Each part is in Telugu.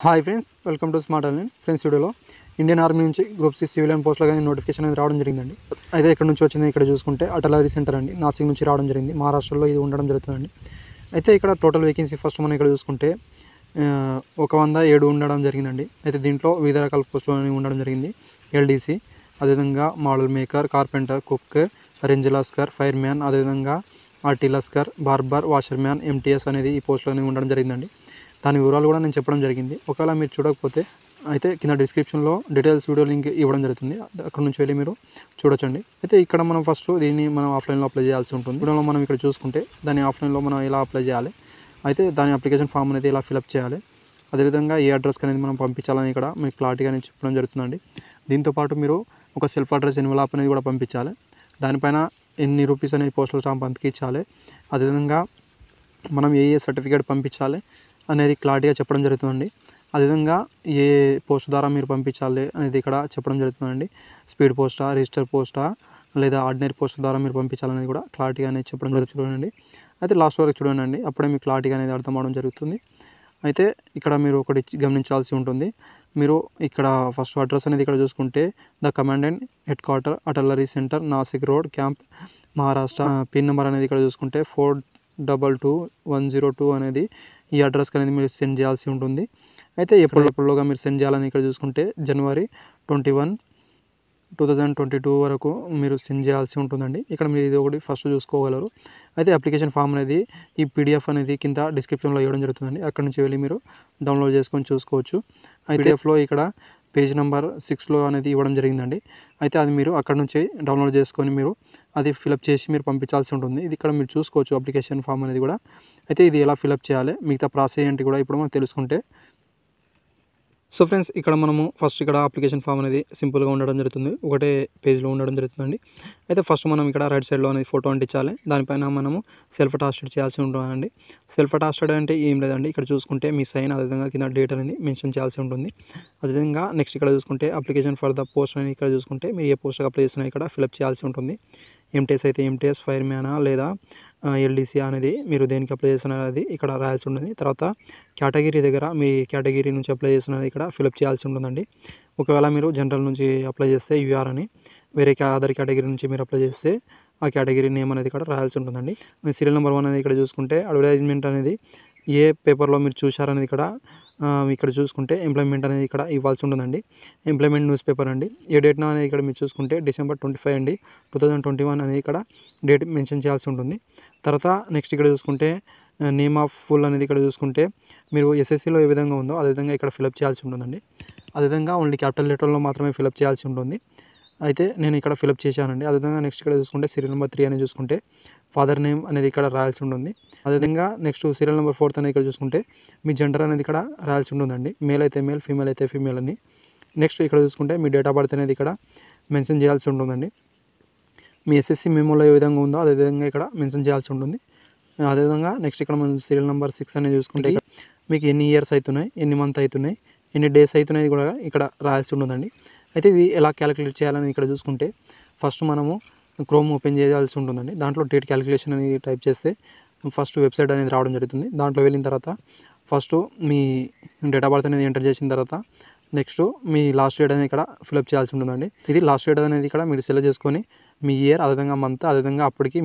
Hi friends, welcome to smart online. Friends, వీడియోలో ఇండియన్ ఆర్మీ నుంచి గ్రూప్ సి సివిలియన్ పోస్టులో కానీ నోటిఫికేషన్ అనేది రావడం జరిగిందండి. అయితే ఇక్కడ నుంచి వచ్చింది ఇక్కడ చూసుకుంటే అటలరీ సెంటర్ అండి, నాసిక్ నుంచి రావడం జరిగింది. మహారాష్ట్రలో ఇది ఉండడం జరుగుతుందండి. అయితే ఇక్కడ టోటల్ వేకెన్సీ ఫస్ట్ మనం ఇక్కడ చూసుకుంటే 107 ఉండడం జరిగిందండి. అయితే దీంట్లో వివిధ రకాల పోస్టులు అనేవి ఉండడం జరిగింది. ఎల్డీసీ, అదేవిధంగా model maker, carpenter, cook, range lascar, fireman, అదేవిధంగా RT lascar, barber, washerman, MTS అనేది ఈ పోస్టులు అనేవి ఉండడం జరిగిందండి. దాని వివరాలు కూడా నేను చెప్పడం జరిగింది. ఒకవేళ మీరు చూడకపోతే అయితే కింద డిస్క్రిప్షన్లో డీటెయిల్స్ వీడియో లింక్ ఇవ్వడం జరుగుతుంది, అక్కడ నుంచి వెళ్ళి మీరు చూడొచ్చండి. అయితే ఇక్కడ మనం ఫస్ట్ దీన్ని మనం ఆఫ్లైన్లో అప్లై చేయాల్సి ఉంటుంది. వీడియోలో మనం ఇక్కడ చూసుకుంటే దాన్ని ఆఫ్లైన్లో మనం ఎలా అప్లై చేయాలి, అయితే దాని అప్లికేషన్ ఫామ్ అనేది ఎలా ఫిలప్ చేయాలి, అదేవిధంగా ఏ అడ్రస్కి అనేది మనం పంపించాలని ఇక్కడ మీకు క్లారిటీగా నేను చెప్పడం జరుగుతుందండి. దీంతోపాటు మీరు ఒక సెల్ఫ్ అడ్రస్ ఎన్వలప్ అనేది కూడా పంపించాలి. దానిపైన ఎన్ని రూపీస్ అనేది పోస్టల్ స్టాంప్ అంతికించాలి, అదేవిధంగా మనం ఏ సర్టిఫికేట్ పంపించాలి అనేది క్లారిటీగా చెప్పడం జరుగుతుందండి. అదేవిధంగా ఏ పోస్ట్ ద్వారా మీరు పంపించాలి అనేది ఇక్కడ చెప్పడం జరుగుతుందండి. స్పీడ్ పోస్టా, రిజిస్టర్ పోస్టా, లేదా ఆర్డినరీ పోస్ట్ ద్వారా మీరు పంపించాలనేది కూడా క్లారిటీగా అనేది చెప్పడం జరుగుతుందండి. అయితే లాస్ట్ వరకు చూడండి, అప్పుడే మీకు క్లారిటీగా అనేది అర్థం అవడం జరుగుతుంది. అయితే ఇక్కడ మీరు ఒకటి గమనించాల్సి ఉంటుంది. మీరు ఇక్కడ ఫస్ట్ అడ్రస్ అనేది ఇక్కడ చూసుకుంటే the commandant headquarter, artillery centre, Nashik road, camp, Maharashtra. Pin number అనేది ఇక్కడ చూసుకుంటే 422102 అనేది ఈ అడ్రస్కి అనేది మీరు సెండ్ చేయాల్సి ఉంటుంది. అయితే ఎప్పుడులోగా మీరు సెండ్ చేయాలని ఇక్కడ చూసుకుంటే జనవరి 21, 2022 వరకు మీరు సెండ్ చేయాల్సి ఉంటుందండి. ఇక్కడ మీరు ఇది ఒకటి ఫస్ట్ చూసుకోగలరు. అయితే అప్లికేషన్ ఫామ్ అనేది ఈ పీడిఎఫ్ అనేది కింద డిస్క్రిప్షన్లో ఇవ్వడం జరుగుతుందండి. అక్కడ నుంచి వెళ్ళి మీరు డౌన్లోడ్ చేసుకొని చూసుకోవచ్చు. అయితే పీడిఎఫ్లో ఇక్కడ పేజ్ నెంబర్ 6లో అనేది ఇవ్వడం జరిగిందండి. అయితే అది మీరు అక్కడ నుంచి డౌన్లోడ్ చేసుకొని మీరు అది ఫిలప్ చేసి మీరు పంపించాల్సి ఉంటుంది. ఇది ఇక్కడ మీరు చూసుకోవచ్చు అప్లికేషన్ ఫామ్ అనేది కూడా. అయితే ఇది ఎలా ఫిలప్ చేయాలి, మిగతా ప్రాసెస్ ఏంటి కూడా ఇప్పుడు మనం తెలుసుకుంటే. సో ఫ్రెండ్స్, ఇక్కడ మనము ఫస్ట్ ఇక్కడ అప్లికేషన్ ఫామ్ అనేది సింపుల్గా ఉండడం జరుగుతుంది, ఒకటే పేజ్లో ఉండడం జరుగుతుందండి. అయితే ఫస్ట్ మనం ఇక్కడ రైట్ సైడ్లో అనేది ఫోటో అంటించాలి. దానిపైన మనము సెల్ఫ్ అటాస్టెడ్ చేయాల్సి ఉంటుందండి. సెల్ఫ్ అటాస్టెడ్ అంటే ఏం లేదండి, ఇక్కడ చూసుకుంటే మీ సైన్, అదేవిధంగా కింద డేట్ అనేది మెన్షన్ చేయాల్సి ఉంటుంది. అదేవిధంగా నెక్స్ట్ ఇక్కడ చూసుకుంటే అప్లికేషన్ ఫర్ ద పోస్ట్ అనేది ఇక్కడ చూసుకుంటే మీరు ఏ పోస్ట్కి అప్లై చేస్తున్నా ఇక్కడ ఫిలప్ చేయాల్సి ఉంటుంది. ఎంటీఎస్ అయితే ఎంటీఎస్, ఫైర్ మ్యానా లేదా ఎల్డీసీ అనేది మీరు దేనికి అప్లై చేస్తున్నది ఇక్కడ రాయాల్సి ఉంటుంది. తర్వాత కేటగిరీ దగ్గర మీ కేటగిరీ నుంచి అప్లై చేస్తున్నది ఇక్కడ ఫిలప్ చేయాల్సి ఉంటుందండి. ఒకవేళ మీరు జనరల్ నుంచి అప్లై చేస్తే యూఆర్ అని, వేరే అదర్ కేటగిరీ నుంచి మీరు అప్లై చేస్తే ఆ కేటగిరీ నేమ్ అనేది ఇక్కడ రాయాల్సి ఉంటుందండి. సీరియల్ నెంబర్ 1 అనేది ఇక్కడ చూసుకుంటే అడ్వర్టైజ్మెంట్ అనేది ఏ పేపర్లో మీరు చూశారనేది ఇక్కడ చూసుకుంటే ఎంప్లాయ్మెంట్ అనేది ఇక్కడ ఇవ్వాల్సి ఉంటుందండి. ఎంప్లాయ్మెంట్ న్యూస్ పేపర్ అండి. ఏ డేట్నా అనేది ఇక్కడ మీరు చూసుకుంటే December 25 అండి 2021 అనేది ఇక్కడ డేట్ మెన్షన్ చేయాల్సి ఉంటుంది. తర్వాత నెక్స్ట్ ఇక్కడ చూసుకుంటే నేమ్ ఆఫ్ ఫుల్ అనేది ఇక్కడ చూసుకుంటే మీరు ఎస్ఎస్సిలో ఏ విధంగా ఉందో అదేవిధంగా ఇక్కడ ఫిలప్ చేయాల్సి ఉంటుందండి. అదేవిధంగా ఓన్లీ క్యాపిటల్ లెటర్లో మాత్రమే ఫిలప్ చేయాల్సి ఉంటుంది. అయితే నేను ఇక్కడ ఫిలప్ చేశానండి. అదేవిధంగా నెక్స్ట్ ఇక్కడ చూసుకుంటే సీరియల్ నెంబర్ 3 అనేది చూసుకుంటే ఫాదర్ నేమ్ అనేది ఇక్కడ రాయాల్సి ఉంటుంది. అదేవిధంగా నెక్స్ట్ సీరియల్ నెంబర్ 4 అనేది ఇక్కడ చూసుకుంటే మీ జెండర్ అనేది ఇక్కడ రాయాల్సి ఉంటుందండి. మేల్ అయితే మేల్, ఫీమేల్ అయితే ఫీమేల్ అని. నెక్స్ట్ ఇక్కడ చూసుకుంటే మీ డేట్ ఆఫ్ బర్త్ అనేది ఇక్కడ మెన్షన్ చేయాల్సి ఉంటుందండి. మీ ఎస్ఎస్సి మెమోలో ఏ విధంగా ఉందో అదేవిధంగా ఇక్కడ మెన్షన్ చేయాల్సి ఉంటుంది. అదేవిధంగా నెక్స్ట్ ఇక్కడ మనం సీరియల్ నెంబర్ 6 అనేది చూసుకుంటే మీకు ఎన్ని ఇయర్స్ అవుతున్నాయి, ఎన్ని మంత్ అవుతున్నాయి, ఎన్ని డేస్ అవుతున్నాయి కూడా ఇక్కడ రాయాల్సి ఉంటుందండి. అయితే ఇది ఎలా క్యాలిక్యులేట్ చేయాలని ఇక్కడ చూసుకుంటే ఫస్ట్ మనము క్రోమ్ ఓపెన్ చేయాల్సి ఉంటుందండి. దాంట్లో డేట్ క్యాలిక్యులేషన్ అనేది టైప్ చేస్తే ఫస్ట్ వెబ్సైట్ అనేది రావడం జరుగుతుంది. దాంట్లో వెళ్ళిన తర్వాత first me date of birth అనేది ఎంటర్ చేసిన తర్వాత నెక్స్ట్ మీ లాస్ట్ డేట్ అనేది ఇక్కడ ఫిలప్ చేయాల్సి ఉంటుందండి. ఇది లాస్ట్ డేట్ అనేది ఇక్కడ మీరు సెలెక్ట్ చేసుకొని మీ ఇయర్, అదేవిధంగా మంత్, అదేవిధంగా అప్పటికి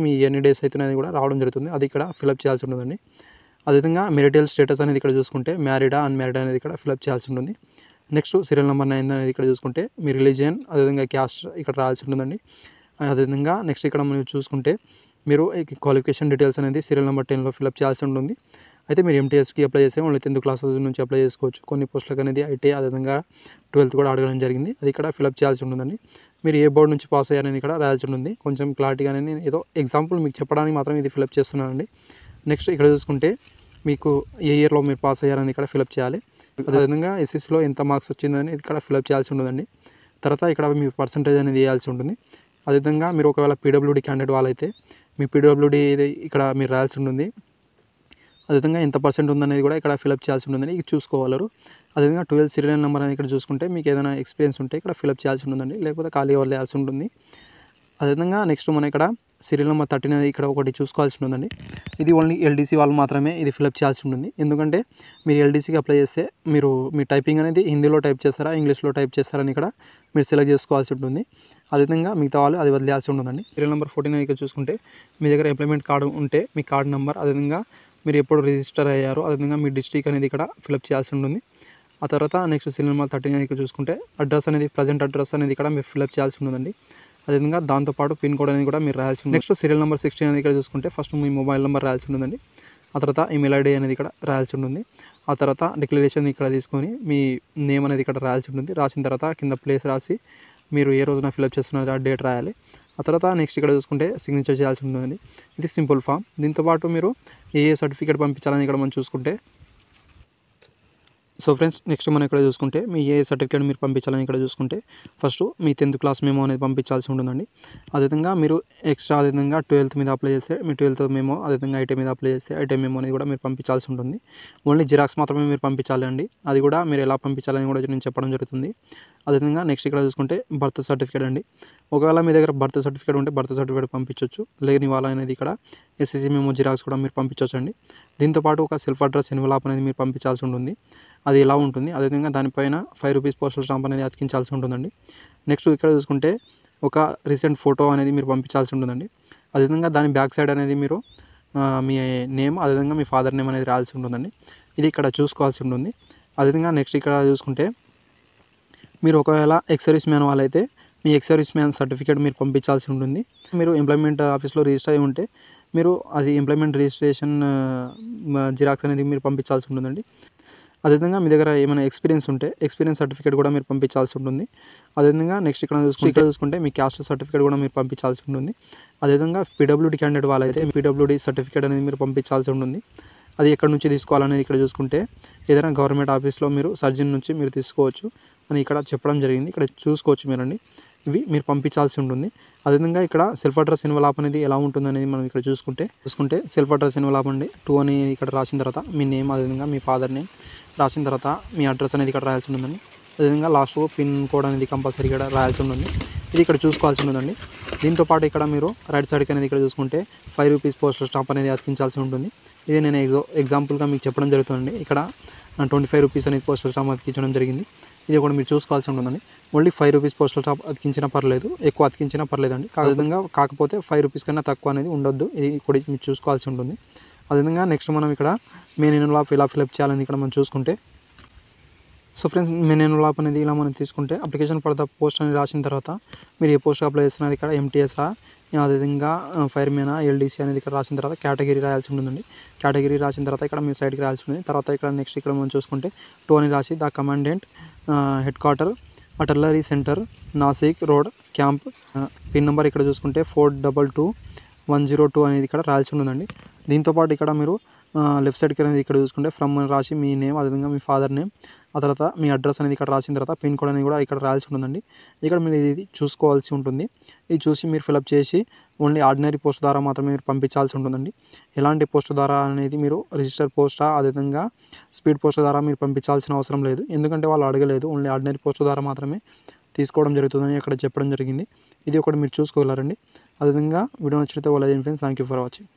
మీ ఎన్ని డేస్ అవుతున్నాయి కూడా రావడం జరుగుతుంది. అది ఇక్కడ ఫిలప్ చేయాల్సి ఉంటుందండి. అదేవిధంగా మెరిటల్ స్టేటస్ అనేది ఇక్కడ చూసుకుంటే మ్యారీడా, అన్మ్యారీడా అనేది ఇక్కడ ఫిలప్ చేయాల్సి ఉంటుంది. నెక్స్ట్ సీరియల్ నెంబర్ 9 అనేది ఇక్కడ చూసుకుంటే మీ రిలీజియన్, అదేవిధంగా క్యాస్ట్ ఇక్కడ రాయాల్సి ఉంటుందండి. అదేవిధంగా నెక్స్ట్ ఇక్కడ మనం చూసుకుంటే మీరు క్వాలిఫికేషన్ డీటెయిల్స్ అనేది సీరియల్ నెంబర్ 10లో ఫిలప్ చేయాల్సి ఉంటుంది. అయితే మీరు ఎంటీఎస్కి అప్లై చేస్తే ఓన్లీ 10th క్లాస్ నుంచి అప్లై చేసుకోవచ్చు. కొన్ని పోస్టులకు అనేది ఐటీ, అదేవిధంగా 12th కూడా అడగడం జరిగింది, అది ఇక్కడ ఫిలప్ చేయాల్సి ఉంటుందండి. మీరు ఏ బోర్డు నుంచి పాస్ అయ్యారనేది ఇక్కడ రాయాల్సి ఉంటుంది. కొంచెం క్లారిటీగానే నేను ఏదో ఎగ్జాంపుల్ మీకు చెప్పడానికి మాత్రం ఇది ఫిలప్ చేస్తున్నానండి. నెక్స్ట్ ఇక్కడ చూసుకుంటే మీకు ఏ ఇయర్లో మీరు పాస్ అయ్యారని ఇక్కడ ఫిలప్ చేయాలి. అదేవిధంగా ఎస్ఎస్సిలో ఎంత మార్క్స్ వచ్చిందని ఇక్కడ ఫిలప్ చేయాల్సి ఉంటుందండి. తర్వాత ఇక్కడ మీ పర్సంటేజ్ అనేది వేయాల్సి ఉంటుంది. అదేవిధంగా మీరు ఒకవేళ పీడబ్ల్యూడీ క్యాండిడేట్ వాళ్ళైతే మీ పీడబ్ల్యూడీ ఇక్కడ మీరు రాయాల్సి ఉంటుంది. అదేవిధంగా ఎంత పర్సెంట్ ఉందనేది కూడా ఇక్కడ ఫిలప్ చేయాల్సి ఉంటుందని ఇది చూసుకోగలరు. అదేవిధంగా 12 సీరియల్ నెంబర్ అనేది ఇక్కడ చూసుకుంటే మీకు ఏదైనా ఎక్స్పీరియన్స్ ఉంటే ఇక్కడ ఫిలప్ చేయాల్సి ఉంటుందండి, లేకపోతే ఖాళీ వదిలేయాల్సి ఉంటుంది. అదేవిధంగా నెక్స్ట్ మనం ఇక్కడ సీరియల్ నెంబర్ 13 అనేది ఇక్కడ ఒకటి చూసుకోవాల్సి ఉంటుందండి. ఇది ఓన్లీ ఎల్డీసీ వాళ్ళు మాత్రమే ఇది ఫిలప్ చేయాల్సి ఉంటుంది. ఎందుకంటే మీరు ఎల్డీసీకి అప్లై చేస్తే మీరు మీ టైపింగ్ అనేది హిందీలో టైప్ చేస్తారా, ఇంగ్లీష్లో టైప్ చేస్తారని ఇక్కడ మీరు సెలెక్ట్ చేసుకోవాల్సి ఉంటుంది. అదేవిధంగా మిగతా వాళ్ళు అది వదిలేయాల్సి ఉంటుందండి. సీరియల్ నెంబర్ 14 ఇక్కడ చూసుకుంటే మీ దగ్గర ఎంప్లాయ్మెంట్ కార్డు ఉంటే మీ కార్డు నెంబర్, అదేవిధంగా మీరు ఎప్పుడు రిజిస్టర్ అయ్యారో, అదేవిధంగా మీ డిస్ట్రిక్ట్ అనేది ఇక్కడ ఫిలప్ చేయాల్సి ఉంటుంది. ఆ తర్వాత నెక్స్ట్ సీరియల్ నెంబర్ 13 ఇక్కడ చూసుకుంటే అడ్రస్ అనేది ప్రజెంట్ అడ్రస్ అనేది ఇక్కడ మీరు ఫిలప్ చేయాల్సి ఉంటుందండి. అదేవిధంగా దాంతోపాటు పిన్ కోడ్ అనేది కూడా మీరు రాయాల్సి ఉంటుంది. నెక్స్ట్ సీరియల్ నెంబర్ 16 అనేది ఇక్కడ చూసుకుంటే ఫస్ట్ మీ మొబైల్ నెంబర్ రాయాల్సి ఉంటుందండి. ఆ తర్వాత ఈమెయిల్ ఐడి అనేది ఇక్కడ రాయాల్సి ఉంటుంది. ఆ తర్వాత డిక్లరేషన్ ఇక్కడ తీసుకొని మీ నేమ్ అనేది ఇక్కడ రాయాల్సి ఉంటుంది. రాసిన తర్వాత కింద ప్లేస్ రాసి మీరు ఏ రోజున ఫిలప్ చేస్తున్నారో ఆ డేట్ రాయాలి. ఆ తర్వాత నెక్స్ట్ ఇక్కడ చూసుకుంటే సిగ్నేచర్ చేయాల్సి ఉంటుందండి. ఇది సింపుల్ ఫామ్. దీంతోపాటు మీరు ఏ సర్టిఫికేట్ పంపించాలని ఇక్కడ మనం చూసుకుంటే, సో ఫ్రెండ్స్ నెక్స్ట్ మనం ఇక్కడ చూసుకుంటే మీ ఏ సర్టిఫికేట్ మీరు పంపించాలని ఇక్కడ చూసుకుంటే ఫస్ట్ మీ 10th క్లాస్ మెమో అనేది పంపించాల్సి ఉంటుందండి. అదేవిధంగా మీరు ఎక్స్ట్రా అదేవిధంగా 12th మీద అప్లై చేస్తే మీ 12th మెమో, అదేవిధంగా ఐటీ మీద అప్లై చేస్తే ఐటీ మెమో అనేది కూడా మీరు పంపించాల్సి ఉంటుంది. ఓన్లీ జిరాక్స్ మాత్రమే మీరు పంపించాలి అండి. అది కూడా మీరు ఎలా పంపించాలని కూడా నేను చెప్పడం జరుగుతుంది. అదేవిధంగా నెక్స్ట్ ఇక్కడ చూసుకుంటే బర్త్ సర్టిఫికేట్ అండి. ఒకవేళ మీ దగ్గర బర్త్ సర్టిఫికేట్ ఉంటే బర్త్ సర్టిఫికేట్ పంపించవచ్చు. లేని వాళ్ళ అనేది ఇక్కడ ఎస్ఎస్సి మెమో జిరాక్స్ కూడా మీరు పంపించవచ్చు అండి. దీంతోపాటు ఒక సెల్ఫ్ అడ్రస్ ఎన్వలాప్ అనేది మీరు పంపించాల్సి ఉంటుంది. అది ఎలా ఉంటుంది, అదేవిధంగా దానిపైన 5 రూపీస్ పోస్టల్ స్టాంప్ అనేది అతికించాల్సి ఉంటుందండి. నెక్స్ట్ ఇక్కడ చూసుకుంటే ఒక రీసెంట్ ఫోటో అనేది మీరు పంపించాల్సి ఉంటుందండి. అదేవిధంగా దాని బ్యాక్ సైడ్ అనేది మీరు మీ నేమ్, అదేవిధంగా మీ ఫాదర్ నేమ్ అనేది రాయాల్సి ఉంటుందండి. ఇది ఇక్కడ చూసుకోవాల్సి ఉంటుంది. అదేవిధంగా నెక్స్ట్ ఇక్కడ చూసుకుంటే మీరు ఒకవేళ ఎక్స్ సర్వీస్ మ్యాన్ వాళ్ళైతే మీ ఎక్స్ సర్వీస్ మ్యాన్ సర్టిఫికేట్ మీరు పంపించాల్సి ఉంటుంది. మీరు ఎంప్లాయ్మెంట్ ఆఫీస్లో రిజిస్టర్ అయి ఉంటే మీరు అది ఎంప్లాయ్మెంట్ రిజిస్ట్రేషన్ జిరాక్స్ అనేది మీరు పంపించాల్సి ఉంటుందండి. అదేవిధంగా మీ దగ్గర ఏమైనా ఎక్స్పీరియన్స్ ఉంటే ఎక్స్పీరియన్స్ సర్టిఫికేట్ కూడా మీరు పంపించాల్సి ఉంటుంది. అదేవిధంగా నెక్స్ట్ ఇక్కడ చూసుకుంటే మీ క్యాస్ట్ సర్టిఫికేట్ కూడా మీరు పంపించాల్సి ఉంటుంది. అదేవిధంగా పీడబ్ల్యూడీ క్యాండిడేట్ వాళ్ళైతే పీడబ్ల్యూడీ సర్టిఫికేట్ అనేది మీరు పంపించాల్సి ఉంటుంది. అది ఎక్కడి నుంచి తీసుకోవాలనేది ఇక్కడ చూసుకుంటే ఏదైనా గవర్నమెంట్ ఆఫీస్లో మీరు సర్జన్ నుంచి మీరు తీసుకోవచ్చు అని ఇక్కడ చెప్పడం జరిగింది. ఇక్కడ చూసుకోవచ్చు మీరండి. ఇవి మీరు పంపించాల్సి ఉంటుంది. అదేవిధంగా ఇక్కడ సెల్ఫ్ అడ్రస్ ఎన్వలాప్ అనేది ఎలా ఉంటుంది అనేది మనం ఇక్కడ చూసుకుంటే సెల్ఫ్ అడ్రస్ ఎన్వలాప్ అండి 2 అని ఇక్కడ రాసిన తర్వాత మీ నేమ్, అదేవిధంగా మీ ఫాదర్ నేమ్ రాసిన తర్వాత మీ అడ్రస్ అనేది ఇక్కడ రాయాల్సి ఉంటుందండి. అదేవిధంగా లాస్ట్ పిన్ కోడ్ అనేది కంపల్సరీ ఇక్కడ రాయాల్సి ఉంటుంది. ఇది ఇక్కడ చూసుకోవాల్సి ఉంటుందండి. దీంతోపాటు ఇక్కడ మీరు రైట్ సైడ్కి అనేది ఇక్కడ చూసుకుంటే 5 రూపీస్ పోస్టల్ స్టాంప్ అనేది అతికించాల్సి ఉంటుంది. ఇది నేను ఎగ్జాంపుల్గా మీకు చెప్పడం జరుగుతుందండి. ఇక్కడ 25 రూపీస్ అనేది పోస్టల్ స్టాంప్ అతికించడం జరిగింది. ఇది కూడా మీరు చూసుకోవాల్సి ఉంటుందండి. ఓన్లీ 5 రూపీస్ పోస్టల్ స్టాంప్ అతికించినా పర్లేదు, ఎక్కువ అతికించినా పర్లేదండి. అదేవిధంగా కాకపోతే 5 రూపీస్ కన్నా తక్కువ అనేది ఉండొద్దు. ఇది కూడా మీరు చూసుకోవాల్సి ఉంటుంది. అదేవిధంగా నెక్స్ట్ మనం ఇక్కడ మెయిన్ ఎన్వలాప్ ఎలా ఫిలప్ చేయాలని ఇక్కడ మనం చూసుకుంటే, సో ఫ్రెండ్స్ మెయిన్ ఎన్వలాప్ అనేది ఇలా మనం తీసుకుంటే అప్లికేషన్ ఫర్ ద పోస్ట్ అని రాసిన తర్వాత మీరు ఏ పోస్ట్ అప్లై చేస్తున్నారు ఇక్కడ ఎంటీఎస్ఆ, అదేవిధంగా ఫైర్మెనా, ఎల్డీసీ అనేది ఇక్కడ రాసిన తర్వాత కేటగిరీ రాయాల్సి ఉంటుందండి. కేటగిరీ రాసిన తర్వాత ఇక్కడ మీ సైడ్కి రాయాల్సి ఉంటుంది. తర్వాత ఇక్కడ నెక్స్ట్ ఇక్కడ మనం చూసుకుంటే 2 అని రాసి the commandant headquarter artillery centre Nashik road camp, pin number ఇక్కడ చూసుకుంటే 422102 అనేది ఇక్కడ రాయాల్సి ఉంటుందండి. దీంతోపాటు ఇక్కడ మీరు లెఫ్ట్ సైడ్కి అనేది ఇక్కడ చూసుకుంటే ఫ్రమ్ అని రాసి మీ నేమ్, అదేవిధంగా మీ ఫాదర్ నేమ్, ఆ తర్వాత మీ అడ్రస్ అనేది ఇక్కడ రాసిన తర్వాత పిన్ కోడ్ అనేది కూడా ఇక్కడ రాయాల్సి ఉంటుందండి. ఇక్కడ మీరు ఇది చూసుకోవాల్సి ఉంటుంది. ఇది చూసి మీరు ఫిలప్ చేసి ఓన్లీ ఆర్డినరీ పోస్ట్ ద్వారా మాత్రమే మీరు పంపించాల్సి ఉంటుందండి. ఎలాంటి పోస్ట్ ద్వారా అనేది మీరు రిజిస్టర్ పోస్టా, అదేవిధంగా స్పీడ్ పోస్ట్ ద్వారా మీరు పంపించాల్సిన అవసరం లేదు. ఎందుకంటే వాళ్ళు అడగలేదు, ఓన్లీ ఆర్డినరీ పోస్ట్ ద్వారా మాత్రమే తీసుకోవడం జరుగుతుందని ఇక్కడ చెప్పడం జరిగింది. ఇది ఒకటి మీరు చూసుకోగలరండి. అదేవిధంగా వీడియో నచ్చితే వాళ్ళ friends thank you for watching.